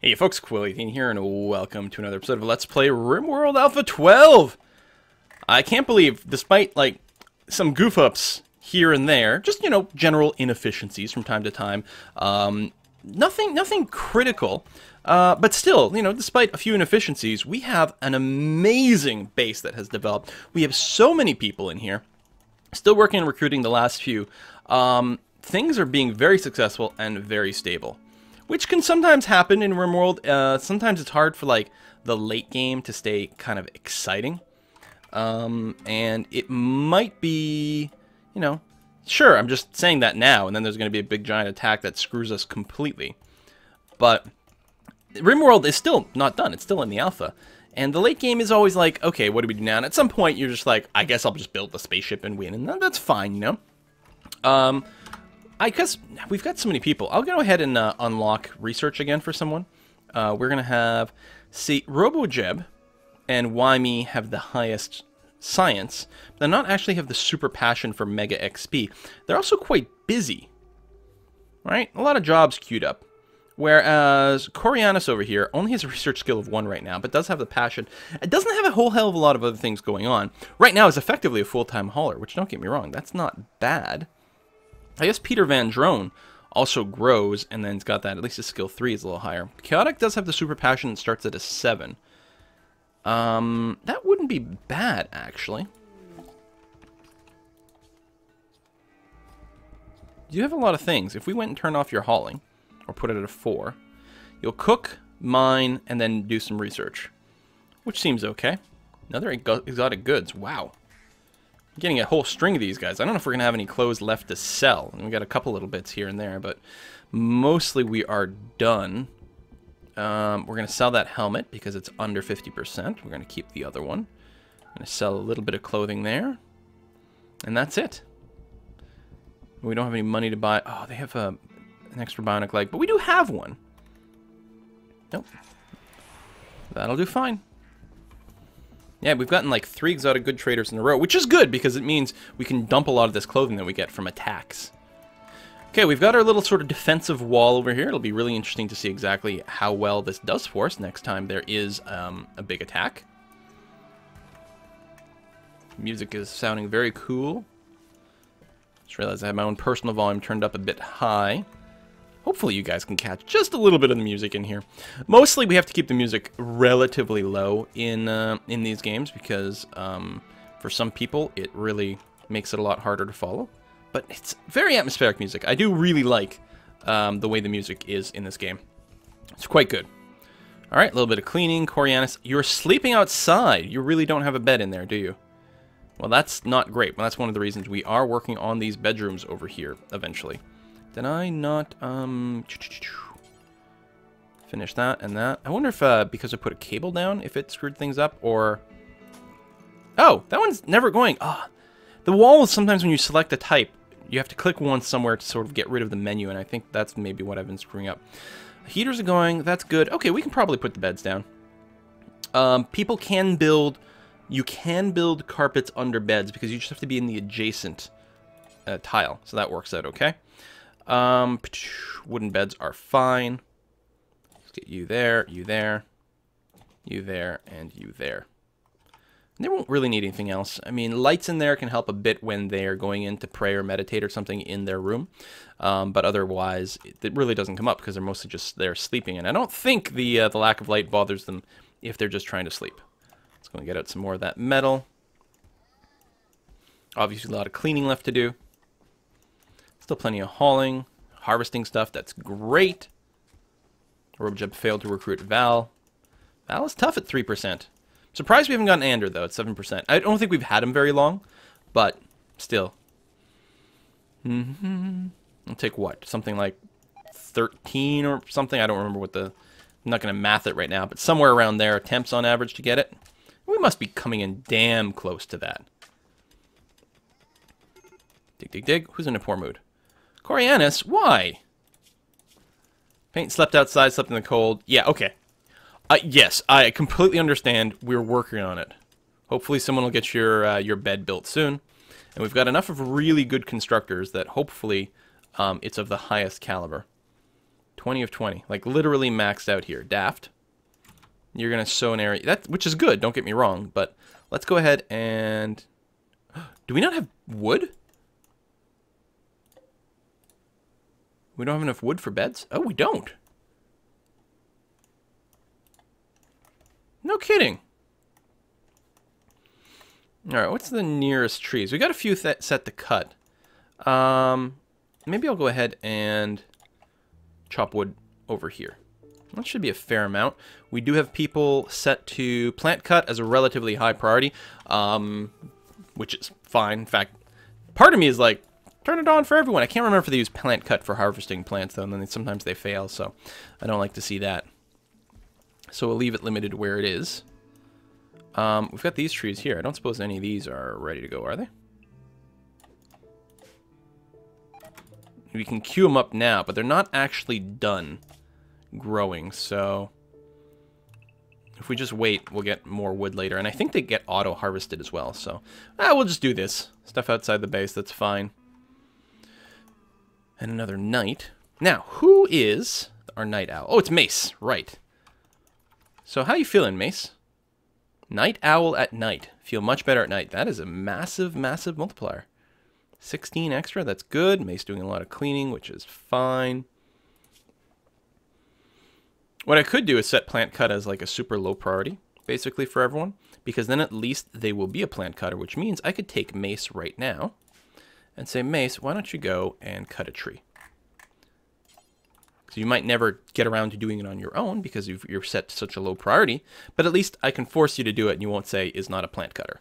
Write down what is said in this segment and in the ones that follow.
Hey folks, Quilly18 here, and welcome to another episode of Let's Play RimWorld Alpha 12! I can't believe, despite, like, some goof-ups here and there, just, you know, general inefficiencies from time to time, nothing critical, but still, you know, despite a few inefficiencies, we have an amazing base that has developed. We have so many people in here, still working on recruiting the last few. Things are being very successful and very stable. Which can sometimes happen in RimWorld. Sometimes it's hard for, like, the late game to stay kind of exciting. And it might be, you know, sure, I'm just saying that now, and then there's going to be a big giant attack that screws us completely. But RimWorld is still not done. It's still in the alpha. And the late game is always like, okay, what do we do now? And at some point, you're just like, I guess I'll just build the spaceship and win. And that's fine, you know? I guess we've got so many people. I'll go ahead and unlock research again for someone. We're going to have, see, RoboJeb and Wymie have the highest science, but they not actually have the super passion for Mega XP. They're also quite busy, right? A lot of jobs queued up. Whereas Corianus over here only has a research skill of 1 right now, but does have the passion. It doesn't have a whole hell of a lot of other things going on. Right now is effectively a full-time hauler, which, don't get me wrong, that's not bad. I guess Peter Van Drone also grows, and then it's got that, at least his skill 3 is a little higher. Chaotic does have the super passion and starts at a 7. That wouldn't be bad, actually. You have a lot of things. If we went and turned off your hauling, or put it at a 4, you'll cook, mine, and then do some research. Which seems okay. Another exotic goods. Wow. Getting a whole string of these guys. I don't know if we're going to have any clothes left to sell. And we got a couple little bits here and there, but mostly we are done. We're going to sell that helmet because it's under 50%. We're going to keep the other one. I'm going to sell a little bit of clothing there. And that's it. We don't have any money to buy. Oh, they have an extra bionic leg, but we do have one. Nope. That'll do fine. Yeah, we've gotten like 3 exotic good traders in a row, which is good because it means we can dump a lot of this clothing that we get from attacks. Okay, we've got our little sort of defensive wall over here. It'll be really interesting to see exactly how well this does for us next time there is a big attack. Music is sounding very cool. Just realized I have my own personal volume turned up a bit high. Hopefully you guys can catch just a little bit of the music in here. Mostly we have to keep the music relatively low in these games because for some people it really makes it a lot harder to follow. But it's very atmospheric music. I do really like the way the music is in this game. It's quite good. Alright, a little bit of cleaning. Corianus, you're sleeping outside. You really don't have a bed in there, do you? Well, that's not great. Well, that's one of the reasons we are working on these bedrooms over here eventually. Did I not, finish that and that? I wonder if, because I put a cable down, if it screwed things up, or... Oh, that one's never going. Ah, the wall is sometimes when you select a type, you have to click once somewhere to sort of get rid of the menu, and I think that's maybe what I've been screwing up. Heaters are going, that's good. Okay, we can probably put the beds down. People can build... You can build carpets under beds, because you just have to be in the adjacent tile, so that works out okay. Wooden beds are fine. Let's get you there, you there, you there, and you there. And they won't really need anything else. I mean, lights in there can help a bit when they're going in to pray or meditate or something in their room. But otherwise, it really doesn't come up because they're mostly just there sleeping. And I don't think the lack of light bothers them if they're just trying to sleep. Let's go and get out some more of that metal. Obviously, a lot of cleaning left to do. Still plenty of hauling, harvesting stuff. That's great. RoboJeb failed to recruit Val. Val is tough at 3%. Surprised we haven't gotten Ander, though, at 7%. I don't think we've had him very long, but still. I'll take what? Something like 13 or something? I don't remember what the... I'm not going to math it right now, but somewhere around there, attempts on average to get it. We must be coming in damn close to that. Dig, dig, dig. Who's in a poor mood? Corianus, why? Paint slept outside, slept in the cold. Yeah, okay. Yes, I completely understand. We're working on it. Hopefully someone will get your bed built soon. And we've got enough of really good constructors that hopefully it's of the highest caliber. 20 of 20. Like, literally maxed out here. Daft. You're going to sow an area. Which is good, don't get me wrong. But let's go ahead and... Do we not have wood? We don't have enough wood for beds? Oh, we don't. No kidding. Alright, what's the nearest trees? We got a few set to cut. Maybe I'll go ahead and chop wood over here. That should be a fair amount. We do have people set to plant cut as a relatively high priority, which is fine. In fact, part of me is like, turn it on for everyone. I can't remember if they use plant cut for harvesting plants, though, and then sometimes they fail, so I don't like to see that. So we'll leave it limited where it is. We've got these trees here. I don't suppose any of these are ready to go, are they? We can queue them up now, but they're not actually done growing, so if we just wait, we'll get more wood later. And I think they get auto-harvested as well, so we'll just do this. Stuff outside the base, that's fine. And another night. Now, who is our night owl? Oh, it's Mace, right. So how you feeling, Mace? Night owl at night. Feel much better at night. That is a massive, massive multiplier. 16 extra, that's good. Mace doing a lot of cleaning, which is fine. What I could do is set plant cut as like a super low priority, basically for everyone, because then at least they will be a plant cutter, which means I could take Mace right now and say, Mace, why don't you go and cut a tree? So you might never get around to doing it on your own because you're set to such a low priority, but at least I can force you to do it and you won't say, is not a plant cutter.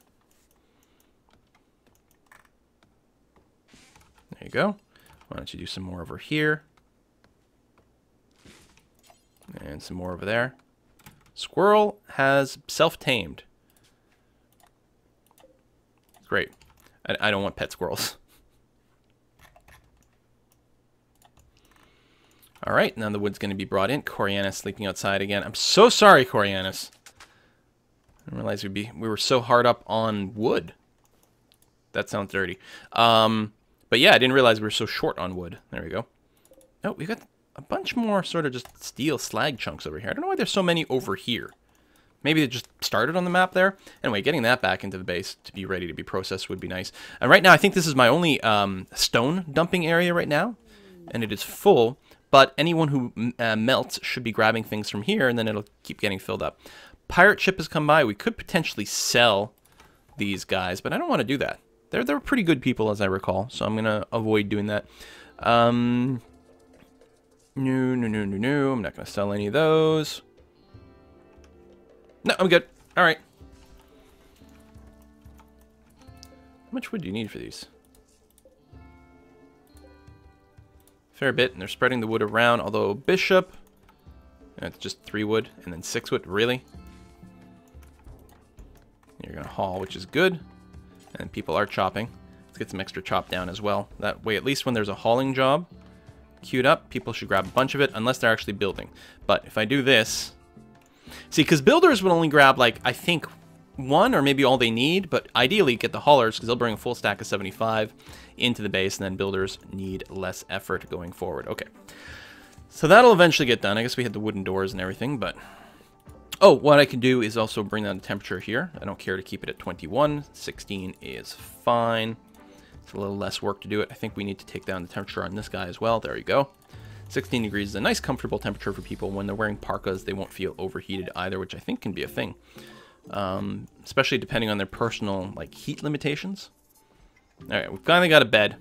There you go. Why don't you do some more over here? And some more over there. Squirrel has self-tamed. Great. I don't want pet squirrels. All right, now the wood's going to be brought in. Corianus sleeping outside again. I'm so sorry, Corianus. I didn't realize we were so hard up on wood. That sounds dirty. But yeah, I didn't realize we were so short on wood. There we go. Oh, we got a bunch more sort of just steel slag chunks over here. I don't know why there's so many over here. Maybe they just started on the map there. Anyway, getting that back into the base to be ready to be processed would be nice. And right now, I think this is my only stone dumping area right now. And it is full. But anyone who melts should be grabbing things from here, and then it'll keep getting filled up. Pirate ship has come by. We could potentially sell these guys, but I don't want to do that. They're pretty good people, as I recall, so I'm going to avoid doing that. No. I'm not going to sell any of those. No, I'm good. All right. How much wood do you need for these? Fair bit, and they're spreading the wood around, although Bishop, it's just 3 wood, and then 6 wood, really? You're going to haul, which is good, and people are chopping. Let's get some extra chop down as well. That way, at least when there's a hauling job queued up, people should grab a bunch of it, unless they're actually building. But if I do this... See, because builders would only grab, like, I think 1 or maybe all they need, but ideally get the haulers, because they'll bring a full stack of 75 into the base, and then builders need less effort going forward. Okay, so that'll eventually get done. I guess we had the wooden doors and everything, but... Oh, what I can do is also bring down the temperature here. I don't care to keep it at 21. 16 is fine. It's a little less work to do it. I think we need to take down the temperature on this guy as well. There you go. 16 degrees is a nice, comfortable temperature for people. When they're wearing parkas, they won't feel overheated either, which I think can be a thing. Especially depending on their personal, like, heat limitations. Alright, we've finally got a bed.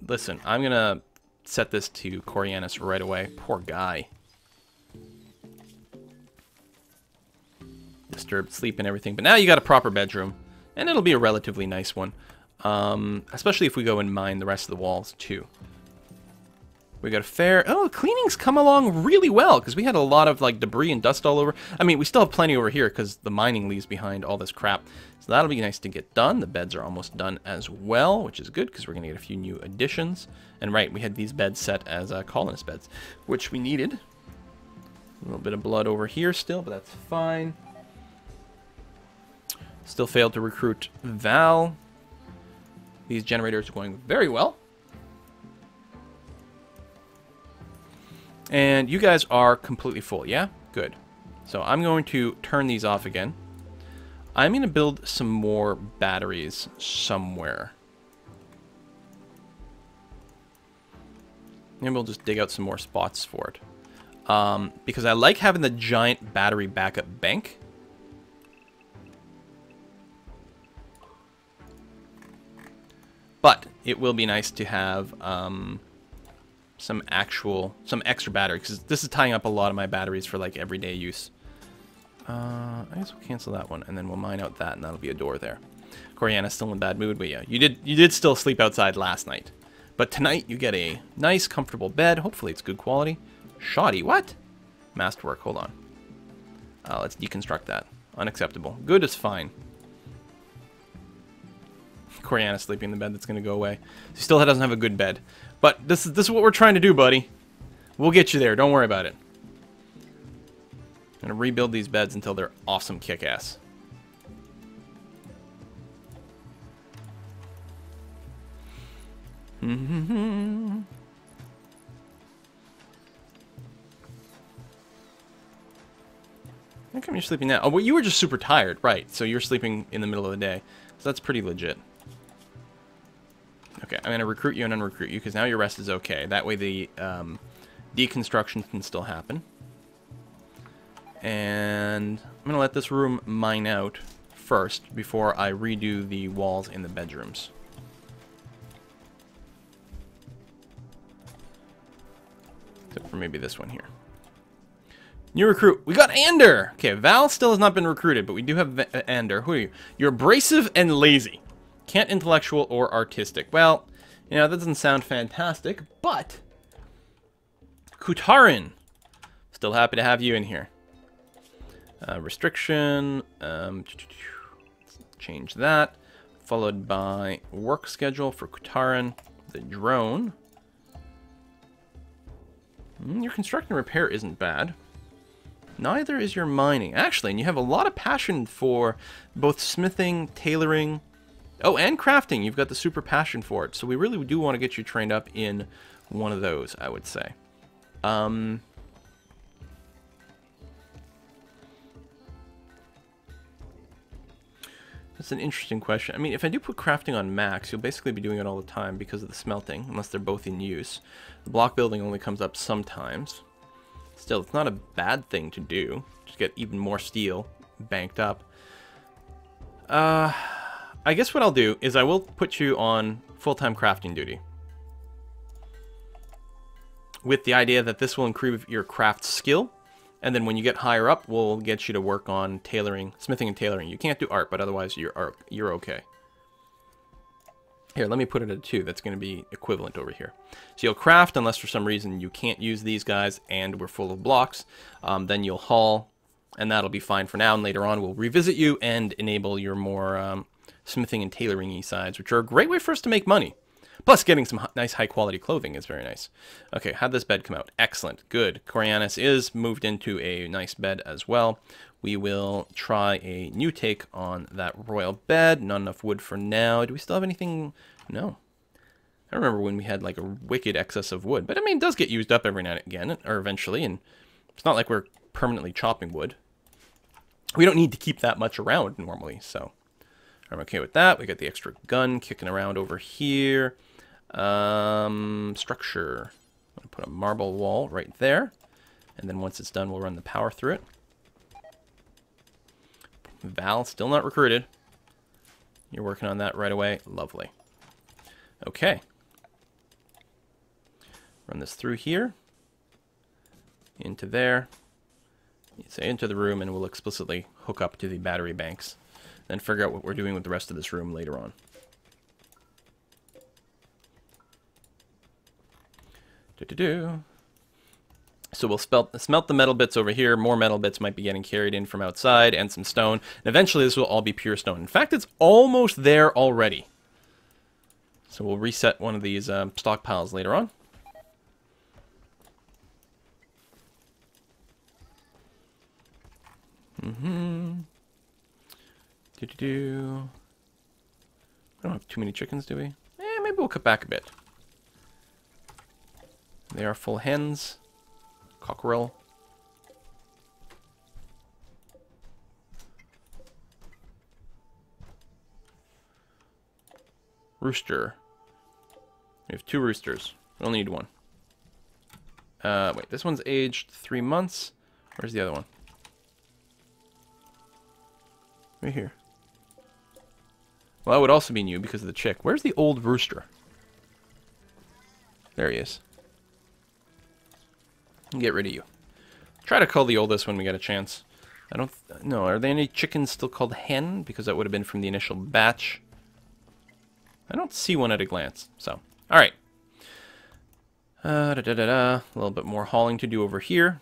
Listen, I'm gonna set this to Corianus right away. Poor guy. Disturbed sleep and everything. But now you got a proper bedroom. And it'll be a relatively nice one. Especially if we go and mine the rest of the walls, too. We got a fair... Oh, the cleaning's come along really well, because we had a lot of, like, debris and dust all over. I mean, we still have plenty over here, because the mining leaves behind all this crap. So that'll be nice to get done. The beds are almost done as well, which is good, because we're going to get a few new additions. And right, we had these beds set as colonist beds, which we needed. A little bit of blood over here still, but that's fine. Still failed to recruit Val. These generators are going very well. And you guys are completely full, yeah? Good. So I'm going to turn these off again. I'm going to build some more batteries somewhere. Maybe we'll just dig out some more spots for it. Because I like having the giant battery backup bank. But it will be nice to have some extra battery, because this is tying up a lot of my batteries for like everyday use. I guess we'll cancel that one, and then we'll mine out that, and that'll be a door there. Coriana's still in bad mood, but yeah, you did still sleep outside last night. But tonight you get a nice, comfortable bed. Hopefully it's good quality. Shoddy, what? Masterwork, hold on. Let's deconstruct that. Unacceptable. Good is fine. Coriana's sleeping in the bed, that's going to go away. She still doesn't have a good bed. But this is what we're trying to do, buddy. We'll get you there, don't worry about it. I'm going to rebuild these beds until they're awesome kick-ass. How come you're sleeping now? Oh, well, you were just super tired, right? So you're sleeping in the middle of the day. So that's pretty legit. Okay, I'm going to recruit you and unrecruit you, because now your rest is okay. That way the deconstruction can still happen. And I'm going to let this room mine out first before I redo the walls in the bedrooms. Except for maybe this one here. New recruit. We got Ander! Okay, Val still has not been recruited, but we do have Ander. Who are you? You're abrasive and lazy. Can't intellectual or artistic. Well, you know, that doesn't sound fantastic, but... Kutarin. Still happy to have you in here. Restriction. Change that. Followed by work schedule for Kutarin. The drone. Your construction and repair isn't bad. Neither is your mining. Actually, and you have a lot of passion for both smithing, tailoring, oh, and crafting. You've got the super passion for it. So we really do want to get you trained up in one of those, I would say. That's an interesting question. I mean, if I do put crafting on max, you'll basically be doing it all the time because of the smelting, unless they're both in use. The block building only comes up sometimes. Still, it's not a bad thing to do. Just get even more steel banked up. I guess what I'll do is I will put you on full-time crafting duty. With the idea that this will improve your craft skill. And then when you get higher up, we'll get you to work on tailoring, smithing and tailoring. You can't do art, but otherwise you're okay. Here, let me put it at 2. That's going to be equivalent over here. So you'll craft unless for some reason you can't use these guys and we're full of blocks. Then you'll haul, and that'll be fine for now. And later on, we'll revisit you and enable your more smithing and tailoring-y sides, which are a great way for us to make money. Plus, getting some nice high-quality clothing is very nice. Okay, how'd this bed come out? Excellent. Good. Corianis is moved into a nice bed as well. We will try a new take on that royal bed. Not enough wood for now. Do we still have anything? No. I remember when we had like a wicked excess of wood. But I mean, it does get used up every now and again, or eventually. And it's not like we're permanently chopping wood. We don't need to keep that much around normally, so I'm okay with that. We got the extra gun kicking around over here. Structure. I'm going to put a marble wall right there. And then once it's done, we'll run the power through it. Val, still not recruited. You're working on that right away. Lovely. Okay. Run this through here. Into there. You say into the room, and we'll explicitly hook up to the battery banks. Then figure out what we're doing with the rest of this room later on. So we'll smelt the metal bits over here. More metal bits might be getting carried in from outside, and some stone. And eventually this will all be pure stone. In fact, it's almost there already. So we'll reset one of these stockpiles later on. We don't have too many chickens, do we? Maybe we'll cut back a bit. They are full hens. Cockerel. Rooster. We have 2 roosters. We only need 1. Wait, this one's aged 3 months. Where's the other one? Right here. Well, that would also be new because of the chick. Where's the old rooster? There he is. Get rid of you. Try to cull the oldest when we get a chance. I don't... No, are there any chickens still called hen? Because that would have been from the initial batch. I don't see one at a glance, so... Alright. A little bit more hauling to do over here.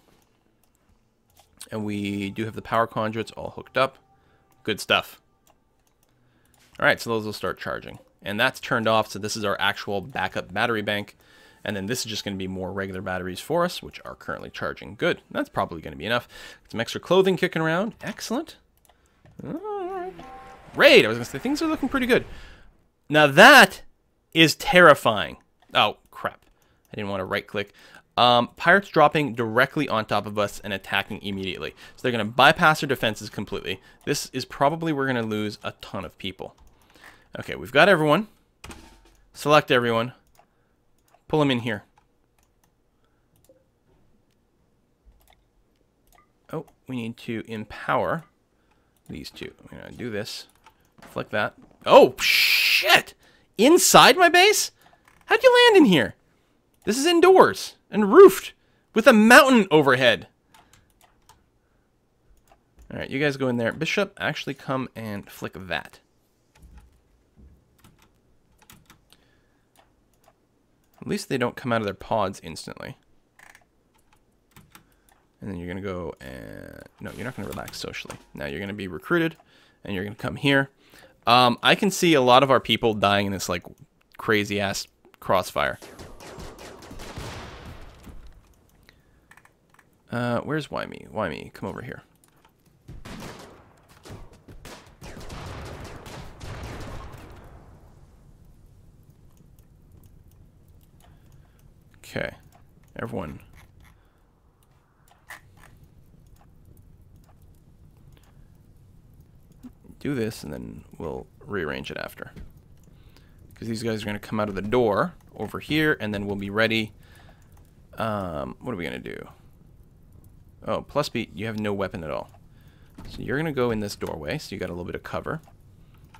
And we do have the power conduits all hooked up. Good stuff. Alright, so those will start charging. And that's turned off, so this is our actual backup battery bank. And then this is just going to be more regular batteries for us, which are currently charging. Good. That's probably going to be enough. Some extra clothing kicking around. Excellent. Alright. Raid! I was going to say, things are looking pretty good. Now that is terrifying. Oh, crap. I didn't want to right-click. Pirates dropping directly on top of us and attacking immediately. So they're going to bypass our defenses completely. This is probably we're going to lose a ton of people. Okay, we've got everyone. Select everyone. Pull them in here. Oh, we need to empower these 2. I'm going to do this. Flick that. Oh, shit! Inside my base? How'd you land in here? This is indoors and roofed with a mountain overhead. Alright, you guys go in there. Bishop, actually come and flick that. At least they don't come out of their pods instantly. And then you're going to go and... No, you're not going to relax socially. Now you're going to be recruited, and you're going to come here. I can see a lot of our people dying in this, like, crazy-ass crossfire. Where's Wymie? Wymie, come over here. Okay, everyone. Do this, and then we'll rearrange it after. Because these guys are going to come out of the door over here, and then we'll be ready. What are we going to do? Oh, plus B, you have no weapon at all. So you're going to go in this doorway, so you got a little bit of cover.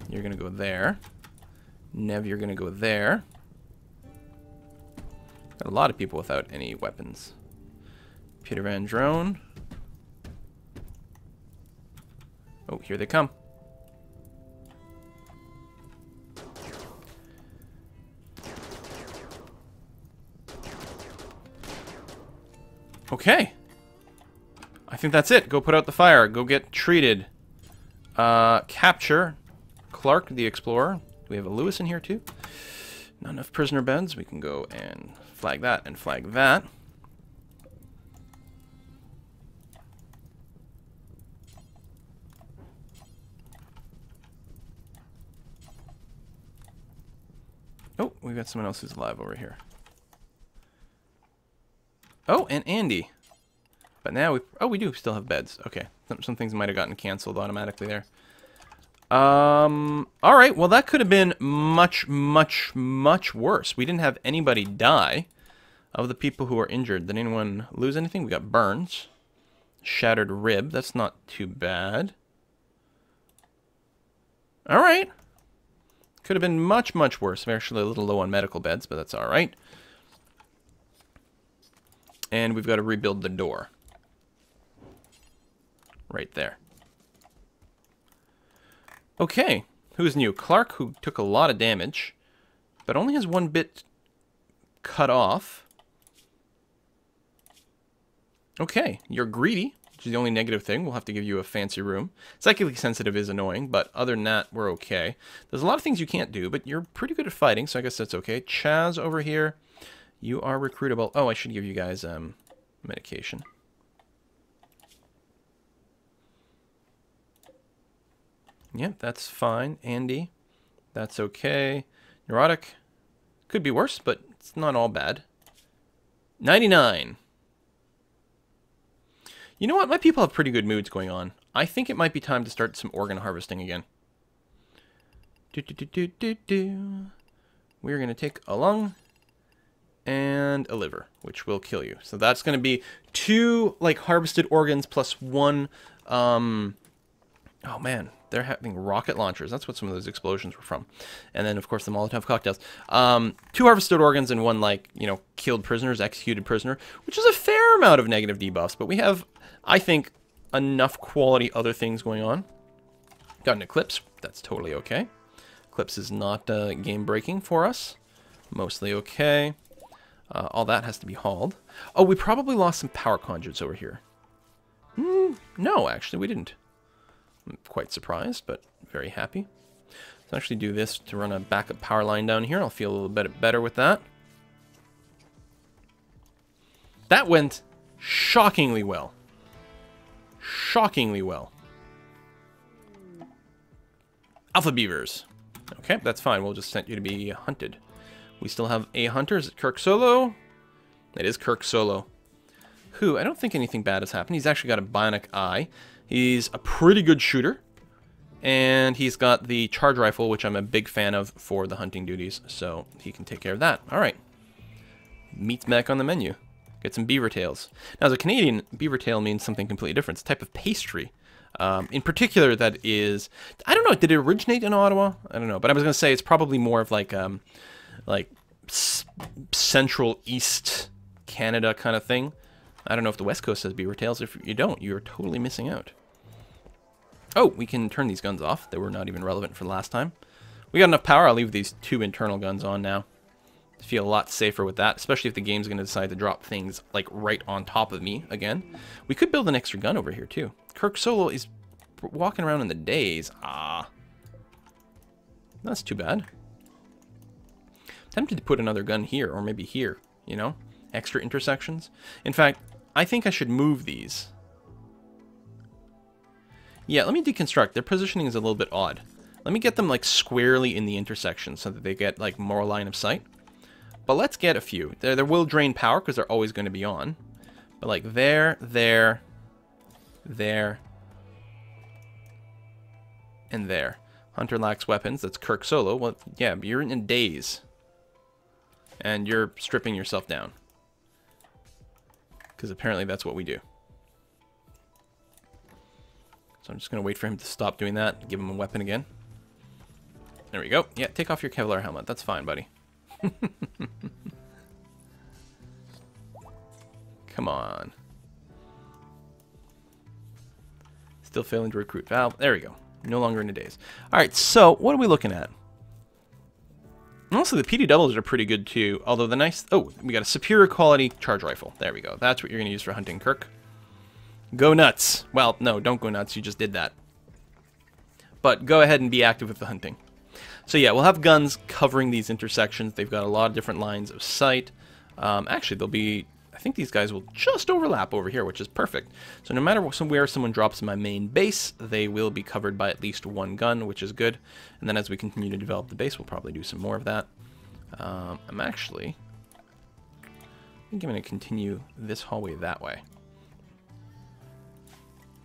You're going to go there. Nev, you're going to go there. Got a lot of people without any weapons. Peter Van Drone. Oh, here they come. Okay. I think that's it. Go put out the fire. Go get treated. Capture Clark the Explorer. Do we have a Lewis in here too? Not enough prisoner beds. We can go and flag that and flag that. Oh, we've got someone else who's alive over here. Oh, and Andy. But now we do still have beds. Okay. Some things might have gotten canceled automatically there. Alright, well that could have been much, much, much worse. We didn't have anybody die of the people who are injured. Did anyone lose anything? We got burns. Shattered rib. That's not too bad. Alright. Could have been much, much worse. We're actually a little low on medical beds, but that's alright. And we've got to rebuild the door. Right there. Okay. Who's new? Clark, who took a lot of damage, but only has 1 bit cut off. Okay. You're greedy, which is the only negative thing. We'll have to give you a fancy room. Psychically sensitive is annoying, but other than that, we're okay. There's a lot of things you can't do, but you're pretty good at fighting, so I guess that's okay. Chaz over here. You are recruitable. Oh, I should give you guys medication. Yep, that's fine. Andy, that's okay. Neurotic, could be worse, but it's not all bad. 99. You know what? My people have pretty good moods going on. I think it might be time to start some organ harvesting again. We're going to take a lung and a liver, which will kill you. So that's going to be 2, like, harvested organs plus 1, oh man, they're having rocket launchers. That's what some of those explosions were from. And then, of course, the Molotov cocktails. 2 harvested organs and 1, like, you know, killed prisoners, executed prisoner, which is a fair amount of negative debuffs. But we have, I think, enough quality other things going on. Got an eclipse. That's totally okay. Eclipse is not game-breaking for us. Mostly okay. All that has to be hauled. Oh, we probably lost some power conduits over here. No, actually, we didn't. I'm quite surprised, but very happy. Let's actually do this to run a backup power line down here. I'll feel a little bit better with that. That went shockingly well. Shockingly well. Alpha beavers. Okay, that's fine. We'll just send you to be hunted. We still have a hunter. Is it Kirk Solo? It is Kirk Solo. Who, I don't think anything bad has happened. He's actually got a bionic eye. He's a pretty good shooter. And he's got the charge rifle, which I'm a big fan of for the hunting duties. So he can take care of that. All right. Meat's back on the menu. Get some beaver tails. Now, as a Canadian, beaver tail means something completely different. It's a type of pastry. In particular, that is... I don't know. Did it originate in Ottawa? I don't know. But I was going to say it's probably more of like Central East Canada kind of thing. I don't know if the West Coast has beaver tails. If you don't, you're totally missing out. Oh, we can turn these guns off. They were not even relevant for the last time. We got enough power. I'll leave these 2 internal guns on now. I feel a lot safer with that, especially if the game's going to decide to drop things like right on top of me again. We could build an extra gun over here too. Kirk Solo is walking around in the days. Ah, that's too bad. Tempted to put another gun here, or maybe here, you know? Extra intersections. In fact, I think I should move these. Yeah, let me deconstruct. Their positioning is a little bit odd. Let me get them, like, squarely in the intersection so that they get, like, more line of sight. But let's get a few. There will drain power, because they're always going to be on. But, like, there, and there. Hunter lacks weapons. That's Kirk Solo. Well, yeah, but you're in a daze. And you're stripping yourself down. Because apparently that's what we do. So I'm just going to wait for him to stop doing that. Give him a weapon again. There we go. Yeah, take off your Kevlar helmet. That's fine, buddy. Come on. Still failing to recruit Valve. There we go. No longer in a daze. Alright, so what are we looking at? And also, the PD doubles are pretty good, too. Although the nice... Oh, we got a superior quality charge rifle. There we go. That's what you're going to use for hunting, Kirk. Go nuts. Well, no, don't go nuts. You just did that. But go ahead and be active with the hunting. So, yeah, we'll have guns covering these intersections. They've got a lot of different lines of sight. Actually, they'll be... I think these guys will just overlap over here, which is perfect. So no matter where someone drops in my main base, they will be covered by at least 1 gun, which is good. And then as we continue to develop the base, we'll probably do some more of that. I think I'm going to continue this hallway that way.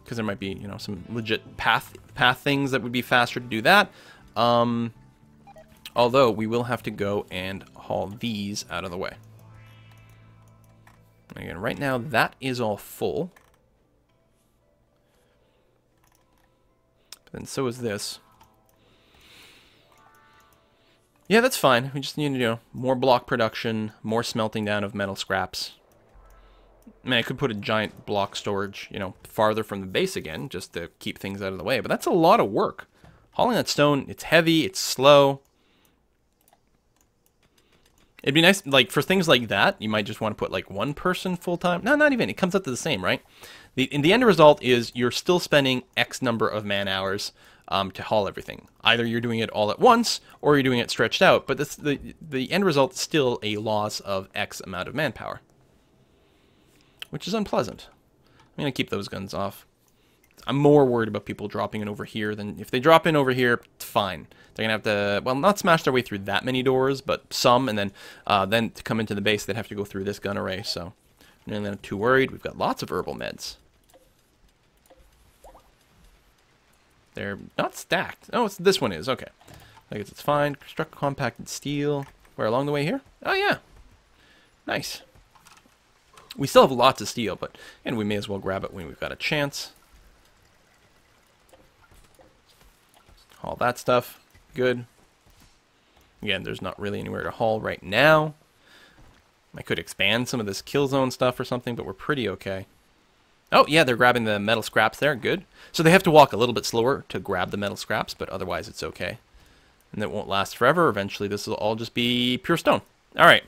Because there might be, you know, some legit path things that would be faster to do that. Although we will have to go and haul these out of the way. Again, right now, that is all full. But then so is this. Yeah, that's fine. We just need, you know, more block production, more smelting down of metal scraps. I mean, I could put a giant block storage, you know, farther from the base again, just to keep things out of the way. But that's a lot of work. Hauling that stone, it's heavy, it's slow. It'd be nice, like, for things like that, you might just want to put, like, 1 person full-time. No, not even. It comes up to the same, right? The end result is you're still spending X number of man-hours to haul everything. Either you're doing it all at once, or you're doing it stretched out. But the end result is still a loss of X amount of manpower. Which is unpleasant. I'm going to keep those guns off. I'm more worried about people dropping in over here than... If they drop in over here, fine. They're going to have to, well, not smash their way through that many doors, but some, and then to come into the base, they'd have to go through this gun array, so I'm not too worried. We've got lots of herbal meds. They're not stacked. Oh, this one is. Okay. I guess it's fine. Construct compacted steel. Where, along the way here? Oh, yeah. Nice. We still have lots of steel, and we may as well grab it when we've got a chance. Haul that stuff. Good. Again, there's not really anywhere to haul right now. I could expand some of this kill zone stuff or something, but we're pretty okay. Oh, yeah, they're grabbing the metal scraps there. Good. So they have to walk a little bit slower to grab the metal scraps, but otherwise it's okay. And it won't last forever. Eventually this will all just be pure stone. All right.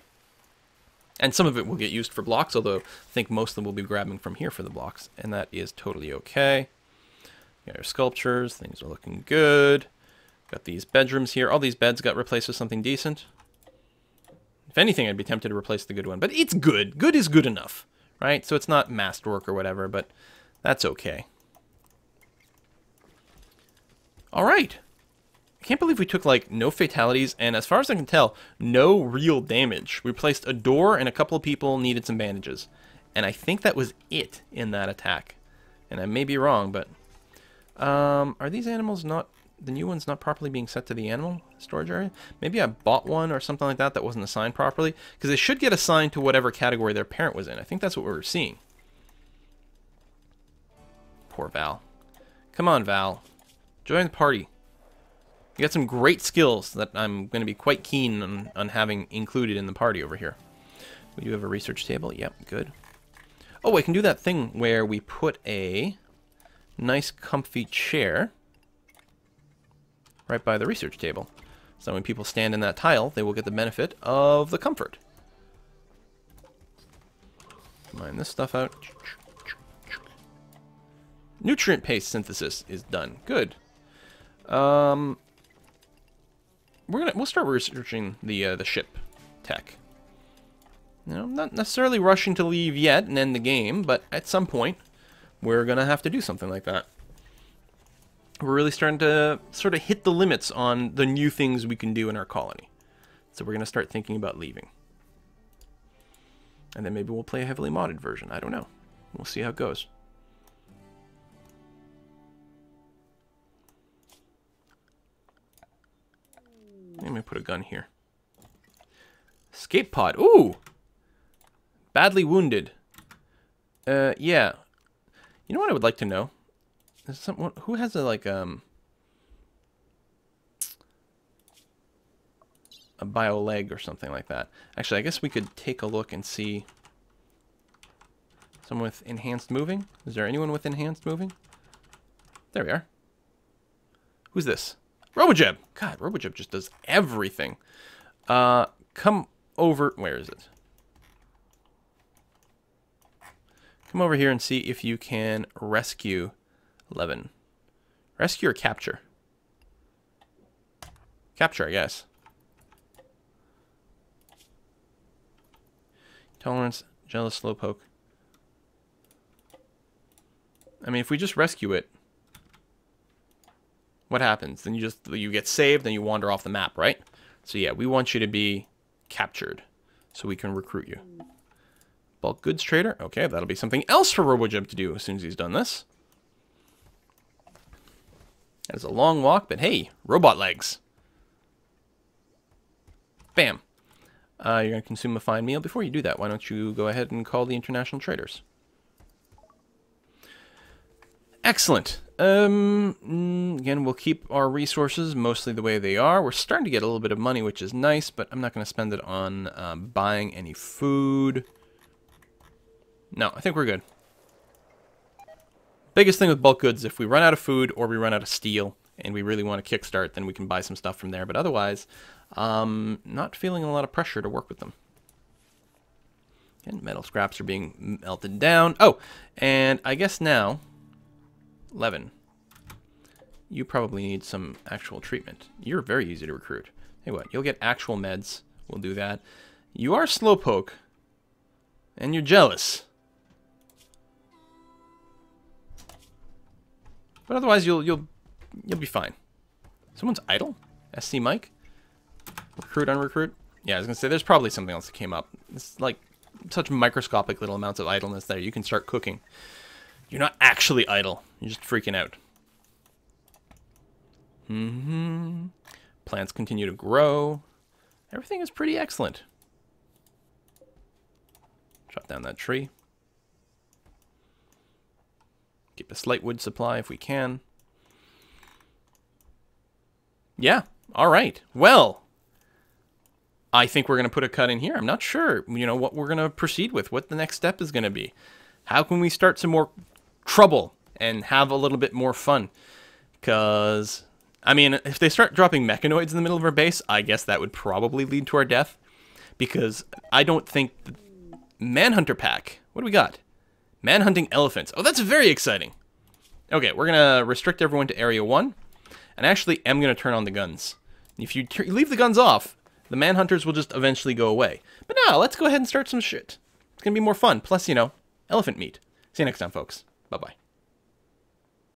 And some of it will get used for blocks, although I think most of them will be grabbing from here for the blocks. And that is totally okay. Got our sculptures. Things are looking good. Got these bedrooms here. All these beds got replaced with something decent. If anything, I'd be tempted to replace the good one. But it's good. Good is good enough, right? So it's not masterwork or whatever, but that's okay. All right. I can't believe we took, like, no fatalities, and as far as I can tell, no real damage. We placed a door, and a couple of people needed some bandages. And I think that was it in that attack. And I may be wrong, but... are these animals not... the new one's not properly being set to the animal storage area? Maybe I bought one or something like that that wasn't assigned properly. Because they should get assigned to whatever category their parent was in. I think that's what we were seeing. Poor Val. Come on, Val. Join the party. You got some great skills that I'm going to be quite keen on having included in the party over here. We do have a research table. Yep, good. Oh, I can do that thing where we put a nice comfy chair right by the research table. So when people stand in that tile, they will get the benefit of the comfort. Mine this stuff out. Nutrient paste synthesis is done. Good. We'll start researching the ship tech. You know, not necessarily rushing to leave yet and end the game, but at some point we're gonna have to do something like that. We're really starting to sort of hit the limits on the new things we can do in our colony. So we're gonna start thinking about leaving. And then maybe we'll play a heavily modded version. I don't know. We'll see how it goes. Let me put a gun here. Escape pod. Ooh! Badly wounded. Yeah. You know what I would like to know? Is someone who has a, like, a bio leg or something like that. Actually, I guess we could take a look and see. Someone with enhanced moving? Is there anyone with enhanced moving? There we are. Who's this? RoboJeb! God, RoboJeb just does everything. Come over... Where is it? Come over here and see if you can rescue 11. Rescue or capture? Capture, I guess. Tolerance, jealous, slowpoke. I mean, if we just rescue it, what happens? Then you get saved and you wander off the map, right? So yeah, we want you to be captured so we can recruit you. Bulk goods trader. Okay, that'll be something else for RoboJeb to do as soon as he's done this. That is a long walk, but hey, robot legs. Bam. You're going to consume a fine meal. Before you do that, why don't you go ahead and call the international traders? Excellent. Again, we'll keep our resources mostly the way they are. We're starting to get a little bit of money, which is nice, but I'm not going to spend it on buying any food. No, I think we're good. Biggest thing with bulk goods, if we run out of food or we run out of steel and we really want to kickstart, then we can buy some stuff from there. But otherwise, not feeling a lot of pressure to work with them. And metal scraps are being melted down. Oh, and I guess now... 11. You probably need some actual treatment. You're very easy to recruit. Hey, what? You'll get actual meds. We'll do that. You are slowpoke. And you're jealous. But otherwise, you'll be fine. Someone's idle? SC Mike? Recruit, unrecruit? Yeah, I was gonna say there's probably something else that came up. It's like such microscopic little amounts of idleness there. You can start cooking. You're not actually idle. You're just freaking out. Plants continue to grow. Everything is pretty excellent. Chop down that tree. Keep a slight wood supply if we can. Yeah, all right. Well, I think we're going to put a cut in here. I'm not sure, what we're going to proceed with, what the next step is going to be. How can we start some more trouble and have a little bit more fun? Because, I mean, if they start dropping mechanoids in the middle of our base, I guess that would probably lead to our death. Because I don't think... Manhunter pack. What do we got? Manhunting elephants. Oh, that's very exciting. Okay, we're going to restrict everyone to Area 1. And actually, I'm going to turn on the guns. If you leave the guns off, the manhunters will just eventually go away. But now, let's go ahead and start some shit. It's going to be more fun. Plus, elephant meat. See you next time, folks. Bye-bye.